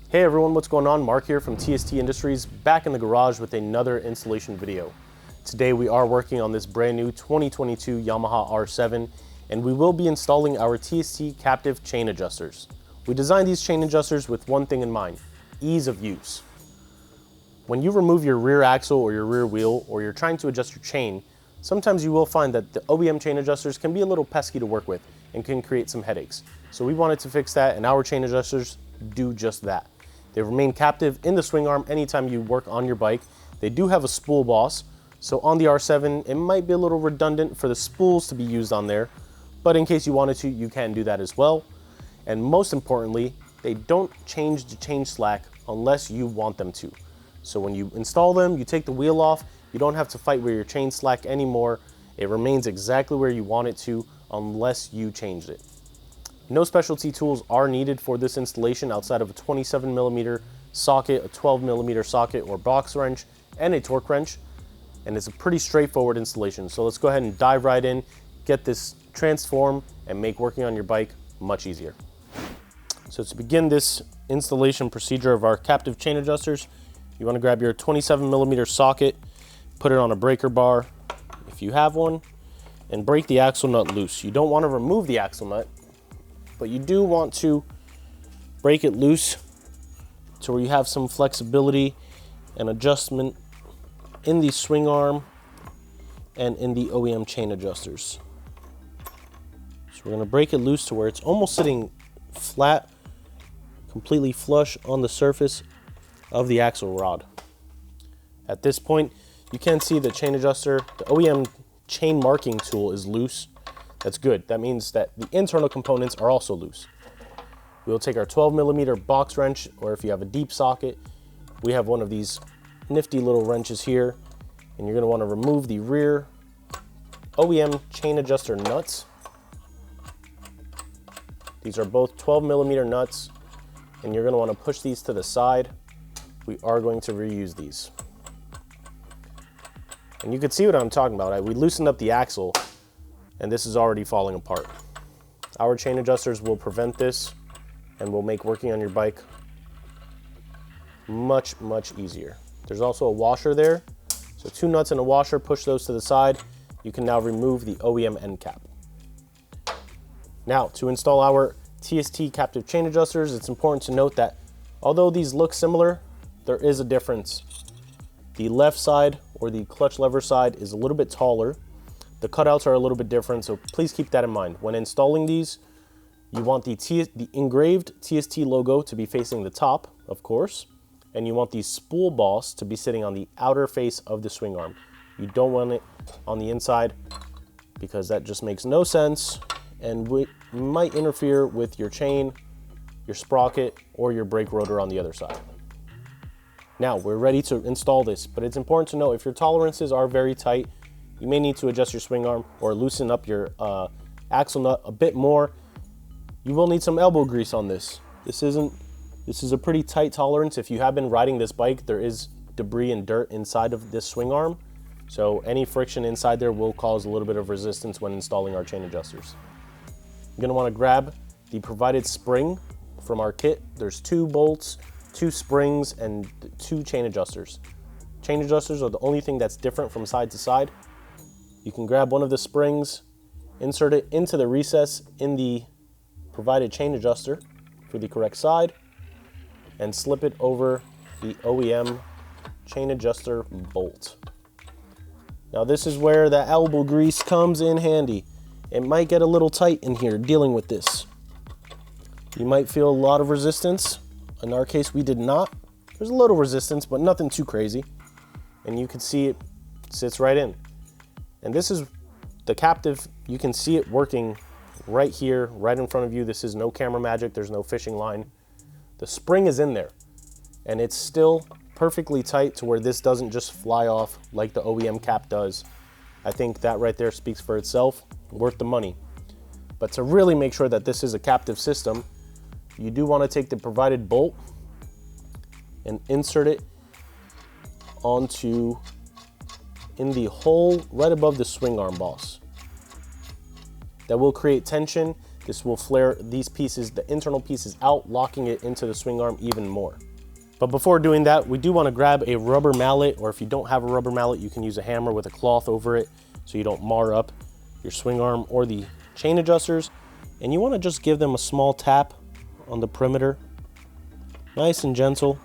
Hey everyone, what's going on? Mark here from TST Industries, back in the garage with another installation video. Today we are working on this brand new 2022 Yamaha R7, and we will be installing our TST captive chain adjusters. We designed these chain adjusters with one thing in mind: ease of use. When you remove your rear axle or your rear wheel, or you're trying to adjust your chain, sometimes you will find that the OEM chain adjusters can be a little pesky to work with and can create some headaches. So we wanted to fix that, and our chain adjusters do just that. They remain captive in the swing arm anytime you work on your bike. They do have a spool boss, so on the R7 it might be a little redundant for the spools to be used on there, but in case you wanted to, you can do that as well. And most importantly, they don't change the chain slack unless you want them to. So when you install them, you take the wheel off, you don't have to fight with your chain slack anymore. It remains exactly where you want it to unless you changed it. No specialty tools are needed for this installation outside of a 27mm socket, a 12mm socket or box wrench, and a torque wrench. And it's a pretty straightforward installation. So let's go ahead and dive right in, get this transformed, and make working on your bike much easier. So to begin this installation procedure of our captive chain adjusters, you want to grab your 27mm socket, put it on a breaker bar if you have one, and break the axle nut loose. You don't want to remove the axle nut, but you do want to break it loose to where you have some flexibility and adjustment in the swing arm and in the OEM chain adjusters. So we're going to break it loose to where it's almost sitting flat, completely flush on the surface of the axle rod. At this point, you can see the chain adjuster, the OEM chain marking tool is loose. That's good. That means that the internal components are also loose. We'll take our 12mm box wrench, or if you have a deep socket, we have one of these nifty little wrenches here, and you're going to want to remove the rear OEM chain adjuster nuts. These are both 12mm nuts, and you're going to want to push these to the side. We are going to reuse these. And you can see what I'm talking about. We loosened up the axle, and this is already falling apart. Our chain adjusters will prevent this and will make working on your bike much, much easier. There's also a washer there. So 2 nuts and a washer, push those to the side. You can now remove the OEM end cap. Now, to install our TST captive chain adjusters, it's important to note that although these look similar, there is a difference. The left side, or the clutch lever side, is a little bit taller. The cutouts are a little bit different, so please keep that in mind. When installing these, you want the engraved TST logo to be facing the top, of course, and you want the spool boss to be sitting on the outer face of the swing arm. You don't want it on the inside because that just makes no sense and might interfere with your chain, your sprocket, or your brake rotor on the other side. Now, we're ready to install this, but it's important to know if your tolerances are very tight, you may need to adjust your swing arm or loosen up your axle nut a bit more. You will need some elbow grease on this. This is a pretty tight tolerance. If you have been riding this bike, there is debris and dirt inside of this swing arm. So any friction inside there will cause a little bit of resistance when installing our chain adjusters. You're gonna wanna grab the provided spring from our kit. There's 2 bolts, 2 springs, and 2 chain adjusters. Chain adjusters are the only thing that's different from side to side. You can grab one of the springs, insert it into the recess in the provided chain adjuster for the correct side, and slip it over the OEM chain adjuster bolt. Now this is where the elbow grease comes in handy. It might get a little tight in here dealing with this. You might feel a lot of resistance. In our case, we did not. There's a little resistance, but nothing too crazy. And you can see it sits right in. And this is the captive. You can see it working right here, right in front of you. This is no camera magic. There's no fishing line. The spring is in there, and it's still perfectly tight to where this doesn't just fly off like the OEM cap does. I think that right there speaks for itself. Worth the money. But to really make sure that this is a captive system, you do want to take the provided bolt and insert it onto in the hole right above the swing arm boss. That will create tension This will flare these pieces, the internal pieces out, locking it into the swing arm even more. But before doing that, we do want to grab a rubber mallet, or if you don't have a rubber mallet, you can use a hammer with a cloth over it so you don't mar up your swing arm or the chain adjusters. And you want to just give them a small tap on the perimeter, nice and gentle.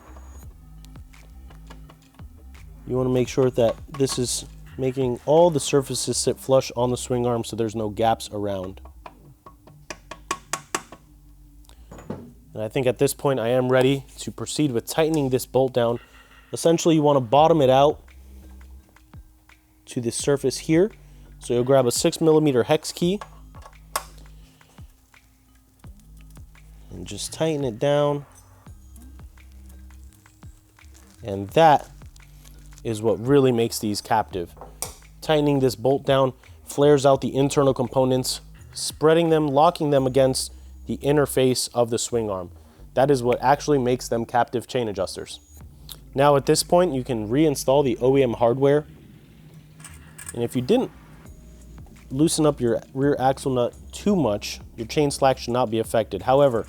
You want to make sure that this is making all the surfaces sit flush on the swing arm so there's no gaps around. And I think at this point I am ready to proceed with tightening this bolt down. Essentially, you want to bottom it out to the surface here. So you'll grab a 6mm hex key and just tighten it down. And that is what really makes these captive. Tightening this bolt down flares out the internal components, spreading them, locking them against the interface of the swing arm. That is what actually makes them captive chain adjusters. Now at this point, you can reinstall the OEM hardware. And if you didn't loosen up your rear axle nut too much, your chain slack should not be affected. However,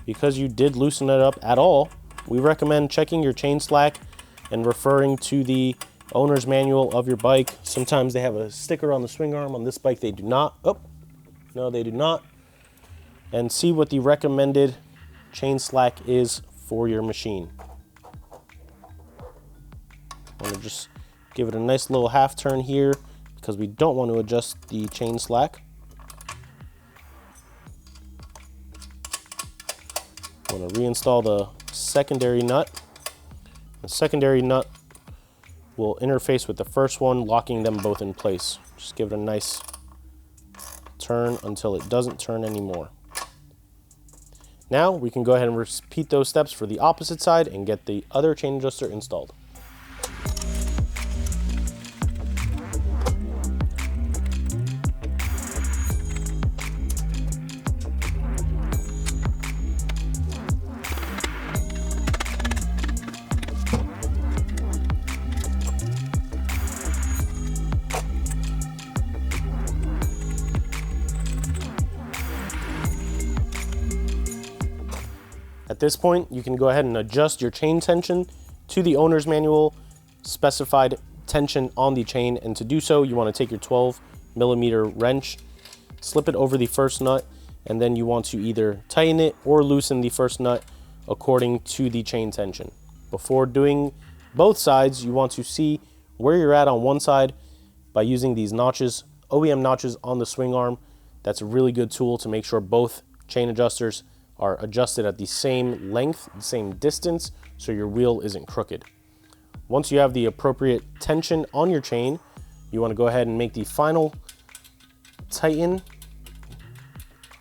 because you did loosen it up at all, we recommend checking your chain slack and referring to the owner's manual of your bike. Sometimes they have a sticker on the swing arm. On this bike, they do not. Oh, no, they do not. And see what the recommended chain slack is for your machine. I want to just give it a nice little half turn here because we don't want to adjust the chain slack. I want to reinstall the secondary nut. The secondary nut will interface with the first one, locking them both in place. Just give it a nice turn until it doesn't turn anymore. Now we can go ahead and repeat those steps for the opposite side and get the other chain adjuster installed. At this point, you can go ahead and adjust your chain tension to the owner's manual specified tension on the chain. And to do so, you want to take your 12mm wrench, slip it over the first nut, and then you want to either tighten it or loosen the first nut according to the chain tension. Before doing both sides, you want to see where you're at on one side by using these notches, OEM notches on the swing arm. That's a really good tool to make sure both chain adjusters are adjusted at the same length, the same distance, so your wheel isn't crooked. Once you have the appropriate tension on your chain, you want to go ahead and make the final tighten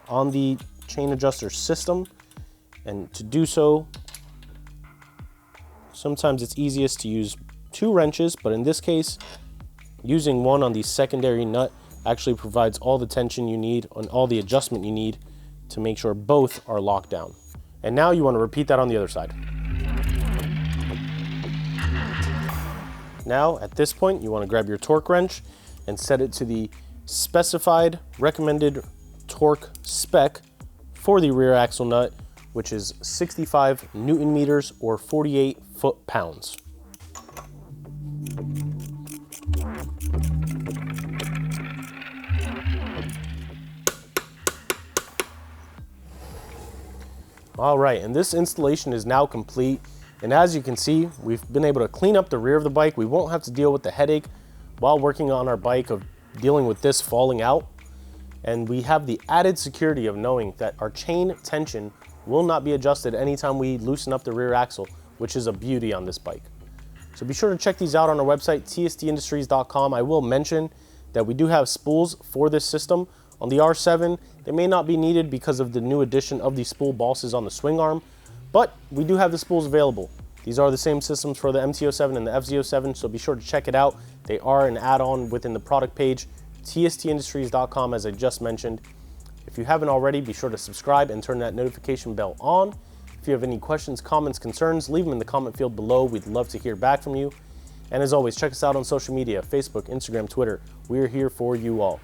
on the chain adjuster system. And to do so, sometimes it's easiest to use 2 wrenches, but in this case, using one on the secondary nut actually provides all the tension you need and all the adjustment you need to make sure both are locked down. And now you want to repeat that on the other side. Now at this point, you want to grab your torque wrench and set it to the specified recommended torque spec for the rear axle nut, which is 65 Newton meters or 48 foot-pounds. All right, and this installation is now complete. And as you can see, we've been able to clean up the rear of the bike. We won't have to deal with the headache while working on our bike of dealing with this falling out. And we have the added security of knowing that our chain tension will not be adjusted anytime we loosen up the rear axle, which is a beauty on this bike. So be sure to check these out on our website, tstindustries.com. I will mention that we do have spools for this system. On the R7, they may not be needed because of the new addition of the spool bosses on the swing arm, but we do have the spools available. These are the same systems for the MT-07 and the FZ-07, so be sure to check it out. They are an add-on within the product page, tstindustries.com, as I just mentioned. If you haven't already, be sure to subscribe and turn that notification bell on. If you have any questions, comments, concerns, leave them in the comment field below. We'd love to hear back from you. And as always, check us out on social media, Facebook, Instagram, Twitter. We're here for you all.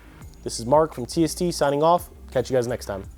This is Mark from TST signing off. Catch you guys next time.